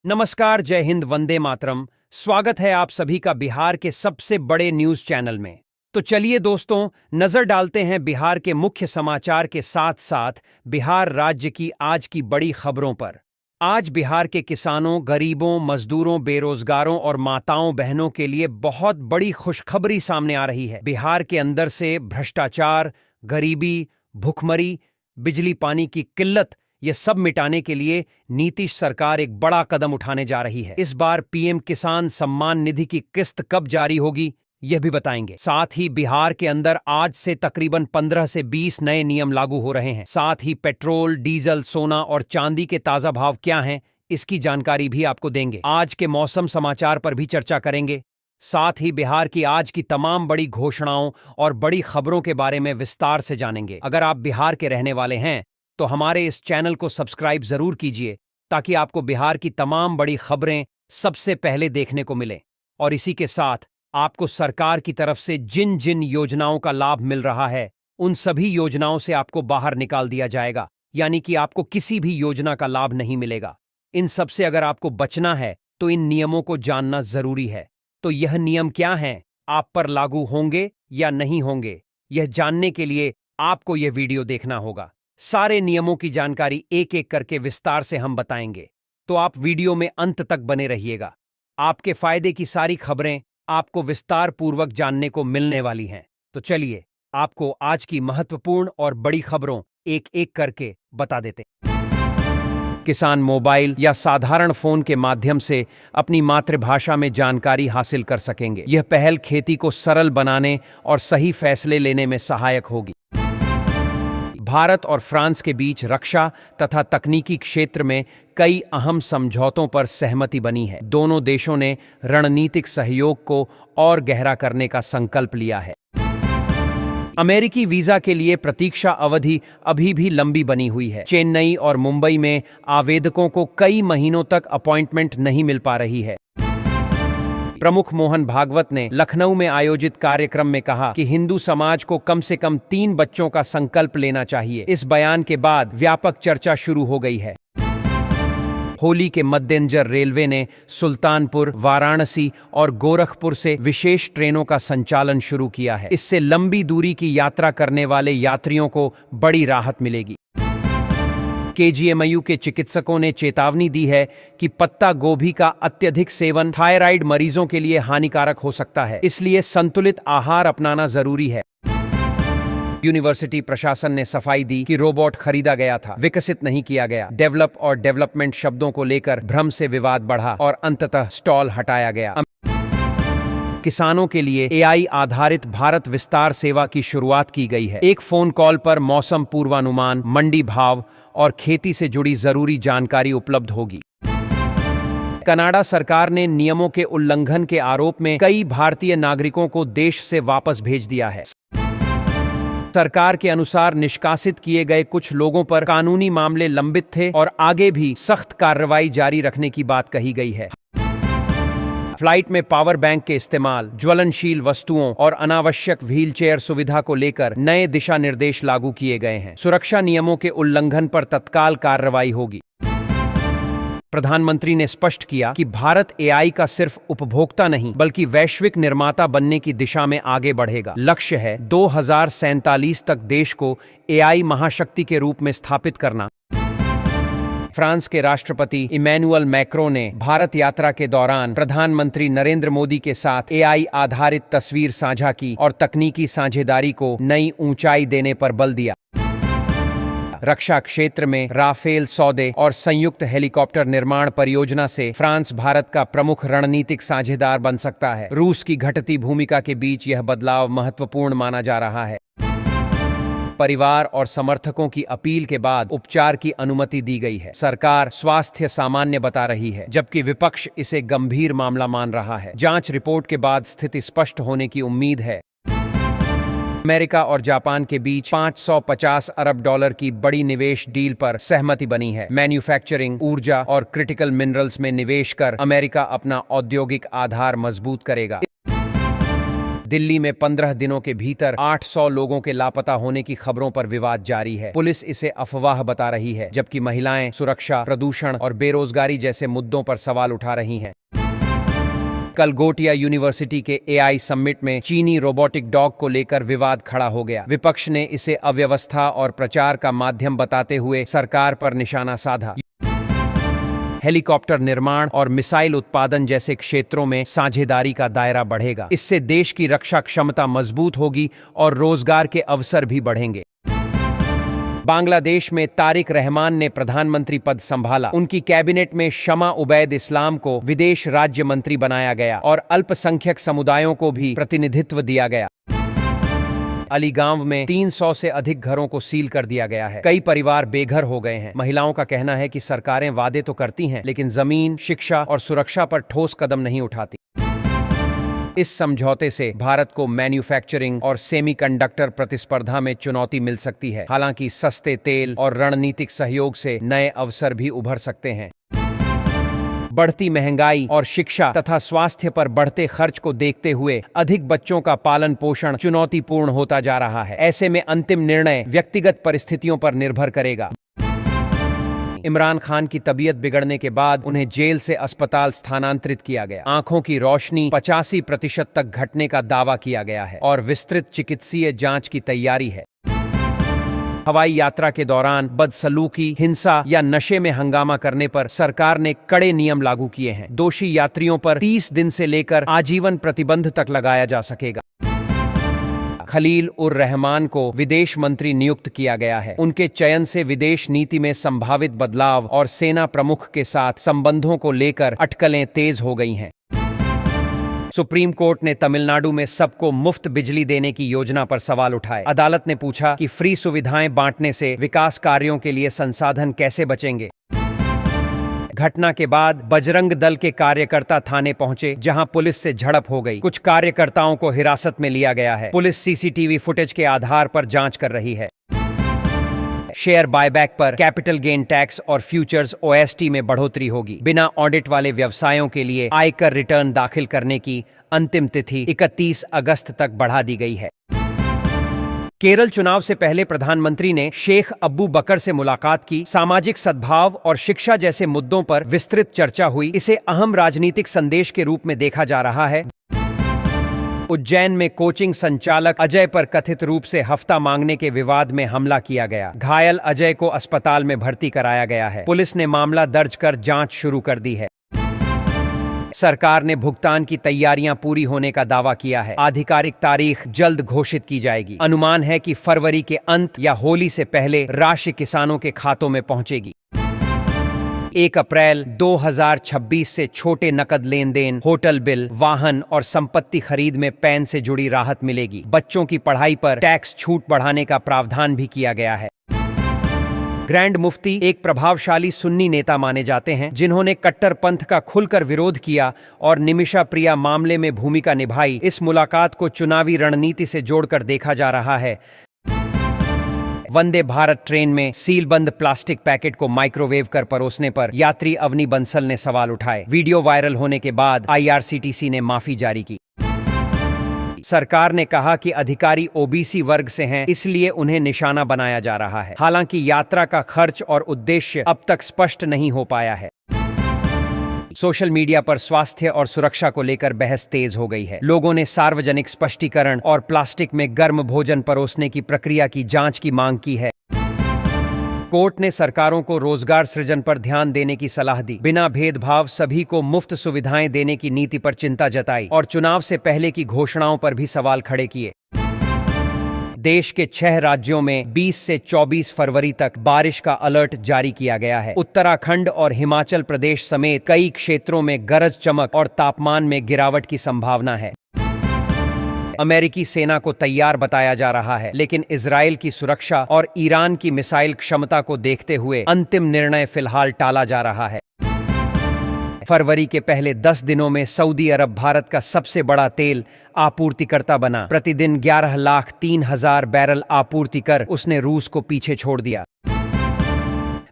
नमस्कार, जय हिंद, वंदे मातरम। स्वागत है आप सभी का बिहार के सबसे बड़े न्यूज चैनल में। तो चलिए दोस्तों, नजर डालते हैं बिहार के मुख्य समाचार के साथ साथ बिहार राज्य की आज की बड़ी खबरों पर। आज बिहार के किसानों, गरीबों, मजदूरों, बेरोजगारों और माताओं बहनों के लिए बहुत बड़ी खुशखबरी सामने आ रही है। बिहार के अंदर से भ्रष्टाचार, गरीबी, भुखमरी, बिजली पानी की किल्लत, ये सब मिटाने के लिए नीतीश सरकार एक बड़ा कदम उठाने जा रही है। इस बार पीएम किसान सम्मान निधि की किस्त कब जारी होगी, यह भी बताएंगे। साथ ही बिहार के अंदर आज से तकरीबन 15 से 20 नए नियम लागू हो रहे हैं। साथ ही पेट्रोल, डीजल, सोना और चांदी के ताजा भाव क्या हैं, इसकी जानकारी भी आपको देंगे। आज के मौसम समाचार पर भी चर्चा करेंगे। साथ ही बिहार की आज की तमाम बड़ी घोषणाओं और बड़ी खबरों के बारे में विस्तार से जानेंगे। अगर आप बिहार के रहने वाले हैं तो हमारे इस चैनल को सब्सक्राइब जरूर कीजिए, ताकि आपको बिहार की तमाम बड़ी खबरें सबसे पहले देखने को मिले। और इसी के साथ आपको सरकार की तरफ से जिन जिन योजनाओं का लाभ मिल रहा है, उन सभी योजनाओं से आपको बाहर निकाल दिया जाएगा, यानी कि आपको किसी भी योजना का लाभ नहीं मिलेगा। इन सब से अगर आपको बचना है तो इन नियमों को जानना जरूरी है। तो यह नियम क्या हैं, आप पर लागू होंगे या नहीं होंगे, यह जानने के लिए आपको यह वीडियो देखना होगा। सारे नियमों की जानकारी एक एक करके विस्तार से हम बताएंगे, तो आप वीडियो में अंत तक बने रहिएगा। आपके फायदे की सारी खबरें आपको विस्तार पूर्वक जानने को मिलने वाली हैं। तो चलिए आपको आज की महत्वपूर्ण और बड़ी खबरों एक एक करके बता देते हैं। किसान मोबाइल या साधारण फोन के माध्यम से अपनी मातृभाषा में जानकारी हासिल कर सकेंगे। यह पहल खेती को सरल बनाने और सही फैसले लेने में सहायक होगी। भारत और फ्रांस के बीच रक्षा तथा तकनीकी क्षेत्र में कई अहम समझौतों पर सहमति बनी है। दोनों देशों ने रणनीतिक सहयोग को और गहरा करने का संकल्प लिया है। अमेरिकी वीजा के लिए प्रतीक्षा अवधि अभी भी लंबी बनी हुई है। चेन्नई और मुंबई में आवेदकों को कई महीनों तक अपॉइंटमेंट नहीं मिल पा रही है। प्रमुख मोहन भागवत ने लखनऊ में आयोजित कार्यक्रम में कहा कि हिंदू समाज को कम से कम 3 बच्चों का संकल्प लेना चाहिए। इस बयान के बाद व्यापक चर्चा शुरू हो गई है। होली के मद्देनजर रेलवे ने सुल्तानपुर, वाराणसी और गोरखपुर से विशेष ट्रेनों का संचालन शुरू किया है। इससे लंबी दूरी की यात्रा करने वाले यात्रियों को बड़ी राहत मिलेगी। केजीएमयू के चिकित्सकों ने चेतावनी दी है कि पत्ता गोभी का अत्यधिक सेवन थायराइड मरीजों के लिए हानिकारक हो सकता है, इसलिए संतुलित आहार अपनाना जरूरी है। यूनिवर्सिटी प्रशासन ने सफाई दी कि रोबोट खरीदा गया था, विकसित नहीं किया गया। डेवलप और डेवलपमेंट शब्दों को लेकर भ्रम से विवाद बढ़ा और अंततः स्टॉल हटाया गया। किसानों के लिए एआई आधारित भारत विस्तार सेवा की शुरुआत की गई है। एक फोन कॉल पर मौसम पूर्वानुमान, मंडी भाव और खेती से जुड़ी जरूरी जानकारी उपलब्ध होगी। कनाडा सरकार ने नियमों के उल्लंघन के आरोप में कई भारतीय नागरिकों को देश से वापस भेज दिया है। सरकार के अनुसार निष्कासित किए गए कुछ लोगों पर कानूनी मामले लंबित थे और आगे भी सख्त कार्रवाई जारी रखने की बात कही गई है। फ्लाइट में पावर बैंक के इस्तेमाल, ज्वलनशील वस्तुओं और अनावश्यक व्हीलचेयर सुविधा को लेकर नए दिशा निर्देश लागू किए गए हैं। सुरक्षा नियमों के उल्लंघन पर तत्काल कार्रवाई होगी। प्रधानमंत्री ने स्पष्ट किया कि भारत एआई का सिर्फ उपभोक्ता नहीं, बल्कि वैश्विक निर्माता बनने की दिशा में आगे बढ़ेगा। लक्ष्य है 2047 तक देश को एआई महाशक्ति के रूप में स्थापित करना। फ्रांस के राष्ट्रपति इमैनुअल मैक्रों ने भारत यात्रा के दौरान प्रधानमंत्री नरेंद्र मोदी के साथ एआई आधारित तस्वीर साझा की और तकनीकी साझेदारी को नई ऊंचाई देने पर बल दिया। रक्षा क्षेत्र में राफेल सौदे और संयुक्त हेलीकॉप्टर निर्माण परियोजना से फ्रांस भारत का प्रमुख रणनीतिक साझेदार बन सकता है। रूस की घटती भूमिका के बीच यह बदलाव महत्वपूर्ण माना जा रहा है। परिवार और समर्थकों की अपील के बाद उपचार की अनुमति दी गई है। सरकार स्वास्थ्य सामान्य बता रही है, जबकि विपक्ष इसे गंभीर मामला मान रहा है। जांच रिपोर्ट के बाद स्थिति स्पष्ट होने की उम्मीद है। अमेरिका और जापान के बीच $550 अरब की बड़ी निवेश डील पर सहमति बनी है। मैन्युफैक्चरिंग, ऊर्जा और क्रिटिकल मिनरल्स में निवेश कर अमेरिका अपना औद्योगिक आधार मजबूत करेगा। दिल्ली में 15 दिनों के भीतर 800 लोगों के लापता होने की खबरों पर विवाद जारी है। पुलिस इसे अफवाह बता रही है, जबकि महिलाएं सुरक्षा, प्रदूषण और बेरोजगारी जैसे मुद्दों पर सवाल उठा रही हैं। कल गोटिया यूनिवर्सिटी के एआई समिट में चीनी रोबोटिक डॉग को लेकर विवाद खड़ा हो गया। विपक्ष ने इसे अव्यवस्था और प्रचार का माध्यम बताते हुए सरकार पर निशाना साधा। हेलीकॉप्टर निर्माण और मिसाइल उत्पादन जैसे क्षेत्रों में साझेदारी का दायरा बढ़ेगा। इससे देश की रक्षा क्षमता मजबूत होगी और रोजगार के अवसर भी बढ़ेंगे। बांग्लादेश में तारिक रहमान ने प्रधानमंत्री पद संभाला। उनकी कैबिनेट में शमा उबैद इस्लाम को विदेश राज्य मंत्री बनाया गया और अल्पसंख्यक समुदायों को भी प्रतिनिधित्व दिया गया। अलीगांव में 300 से अधिक घरों को सील कर दिया गया है। कई परिवार बेघर हो गए हैं। महिलाओं का कहना है कि सरकारें वादे तो करती हैं, लेकिन जमीन, शिक्षा और सुरक्षा पर ठोस कदम नहीं उठाती। इस समझौते से भारत को मैन्युफैक्चरिंग और सेमीकंडक्टर प्रतिस्पर्धा में चुनौती मिल सकती है। हालांकि सस्ते तेल और रणनीतिक सहयोग से नए अवसर भी उभर सकते हैं। बढ़ती महंगाई और शिक्षा तथा स्वास्थ्य पर बढ़ते खर्च को देखते हुए अधिक बच्चों का पालन पोषण चुनौतीपूर्ण होता जा रहा है। ऐसे में अंतिम निर्णय व्यक्तिगत परिस्थितियों पर निर्भर करेगा। इमरान खान की तबीयत बिगड़ने के बाद उन्हें जेल से अस्पताल स्थानांतरित किया गया। आंखों की रोशनी 85% तक घटने का दावा किया गया है और विस्तृत चिकित्सीय जांच की तैयारी है। हवाई यात्रा के दौरान बदसलूकी, हिंसा या नशे में हंगामा करने पर सरकार ने कड़े नियम लागू किए हैं। दोषी यात्रियों पर 30 दिन से लेकर आजीवन प्रतिबंध तक लगाया जा सकेगा। खलील उर रहमान को विदेश मंत्री नियुक्त किया गया है। उनके चयन से विदेश नीति में संभावित बदलाव और सेना प्रमुख के साथ संबंधों को लेकर अटकलें तेज हो गई हैं। सुप्रीम कोर्ट ने तमिलनाडु में सबको मुफ्त बिजली देने की योजना पर सवाल उठाए। अदालत ने पूछा कि फ्री सुविधाएं बांटने से विकास कार्यों के लिए संसाधन कैसे बचेंगे। घटना के बाद बजरंग दल के कार्यकर्ता थाने पहुंचे, जहां पुलिस से झड़प हो गई। कुछ कार्यकर्ताओं को हिरासत में लिया गया है। पुलिस सीसीटीवी फुटेज के आधार पर जांच कर रही है। शेयर बायबैक पर कैपिटल गेन टैक्स और फ्यूचर्स ओएसटी में बढ़ोतरी होगी। बिना ऑडिट वाले व्यवसायों के लिए आयकर रिटर्न दाखिल करने की अंतिम तिथि 31 अगस्त तक बढ़ा दी गई है। केरल चुनाव से पहले प्रधानमंत्री ने शेख अब्बू बकर से मुलाकात की। सामाजिक सद्भाव और शिक्षा जैसे मुद्दों पर विस्तृत चर्चा हुई। इसे अहम राजनीतिक संदेश के रूप में देखा जा रहा है। उज्जैन में कोचिंग संचालक अजय पर कथित रूप से हफ्ता मांगने के विवाद में हमला किया गया। घायल अजय को अस्पताल में भर्ती कराया गया है। पुलिस ने मामला दर्ज कर जांच शुरू कर दी है। सरकार ने भुगतान की तैयारियां पूरी होने का दावा किया है। आधिकारिक तारीख जल्द घोषित की जाएगी। अनुमान है कि फरवरी के अंत या होली से पहले राशि किसानों के खातों में पहुंचेगी। 1 अप्रैल 2026 से छोटे नकद लेन देन, होटल बिल, वाहन और संपत्ति खरीद में पैन से जुड़ी राहत मिलेगी। बच्चों की पढ़ाई पर टैक्स छूट बढ़ाने का प्रावधान भी किया गया है। ग्रैंड मुफ्ती एक प्रभावशाली सुन्नी नेता माने जाते हैं, जिन्होंने कट्टरपंथ का खुलकर विरोध किया और निमिषा प्रिया मामले में भूमिका निभाई। इस मुलाकात को चुनावी रणनीति से जोड़कर देखा जा रहा है। वंदे भारत ट्रेन में सीलबंद प्लास्टिक पैकेट को माइक्रोवेव कर परोसने पर यात्री अवनी बंसल ने सवाल उठाए। वीडियो वायरल होने के बाद आईआरसीटीसी ने माफी जारी की। सरकार ने कहा कि अधिकारी ओबीसी वर्ग से हैं, इसलिए उन्हें निशाना बनाया जा रहा है। हालांकि यात्रा का खर्च और उद्देश्य अब तक स्पष्ट नहीं हो पाया है। सोशल मीडिया पर स्वास्थ्य और सुरक्षा को लेकर बहस तेज हो गई है। लोगों ने सार्वजनिक स्पष्टीकरण और प्लास्टिक में गर्म भोजन परोसने की प्रक्रिया की जांच की मांग की है। कोर्ट ने सरकारों को रोजगार सृजन पर ध्यान देने की सलाह दी। बिना भेदभाव सभी को मुफ्त सुविधाएं देने की नीति पर चिंता जताई और चुनाव से पहले की घोषणाओं पर भी सवाल खड़े किए। देश के 6 राज्यों में 20 से 24 फरवरी तक बारिश का अलर्ट जारी किया गया है। उत्तराखंड और हिमाचल प्रदेश समेत कई क्षेत्रों में गरज चमक और तापमान में गिरावट की संभावना है। अमेरिकी सेना को तैयार बताया जा रहा है, लेकिन इजरायल की सुरक्षा और ईरान की मिसाइल क्षमता को देखते हुए अंतिम निर्णय फिलहाल टाला जा रहा है। फरवरी के पहले 10 दिनों में सऊदी अरब भारत का सबसे बड़ा तेल आपूर्तिकर्ता बना। प्रतिदिन 11,03,000 बैरल आपूर्ति कर उसने रूस को पीछे छोड़ दिया।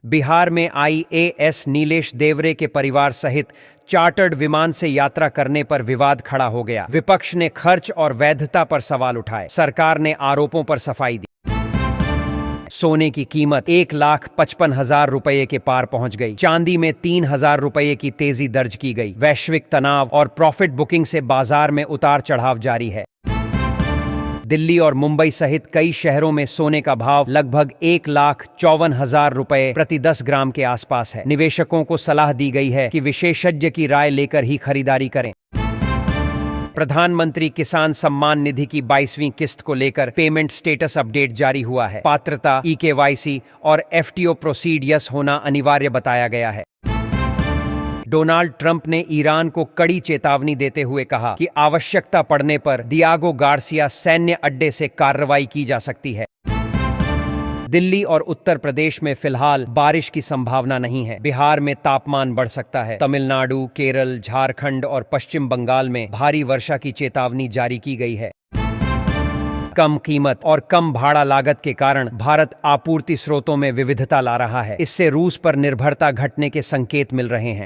बिहार में IAS नीलेश देवरे के परिवार सहित चार्टर्ड विमान से यात्रा करने पर विवाद खड़ा हो गया। विपक्ष ने खर्च और वैधता पर सवाल उठाए। सरकार ने आरोपों पर सफाई दी। सोने की कीमत 1,55,000 रुपये के पार पहुंच गई। चांदी में 3,000 रुपये की तेजी दर्ज की गई। वैश्विक तनाव और प्रॉफिट बुकिंग से बाजार में उतार चढ़ाव जारी है। दिल्ली और मुंबई सहित कई शहरों में सोने का भाव लगभग 1,54,000 रुपये प्रति 10 ग्राम के आसपास है। निवेशकों को सलाह दी गई है कि विशेषज्ञ की राय लेकर ही खरीदारी करें। प्रधानमंत्री किसान सम्मान निधि की 22वीं किस्त को लेकर पेमेंट स्टेटस अपडेट जारी हुआ है। पात्रता, EKYC और FTO प्रोसीड यस होना अनिवार्य बताया गया है। डोनाल्ड ट्रंप ने ईरान को कड़ी चेतावनी देते हुए कहा कि आवश्यकता पड़ने पर दियागो गार्सिया सैन्य अड्डे से कार्रवाई की जा सकती है। दिल्ली और उत्तर प्रदेश में फिलहाल बारिश की संभावना नहीं है। बिहार में तापमान बढ़ सकता है। तमिलनाडु, केरल, झारखंड और पश्चिम बंगाल में भारी वर्षा की चेतावनी जारी की गई है। कम कीमत और कम भाड़ा लागत के कारण भारत आपूर्ति स्रोतों में विविधता ला रहा है। इससे रूस पर निर्भरता घटने के संकेत मिल रहे हैं।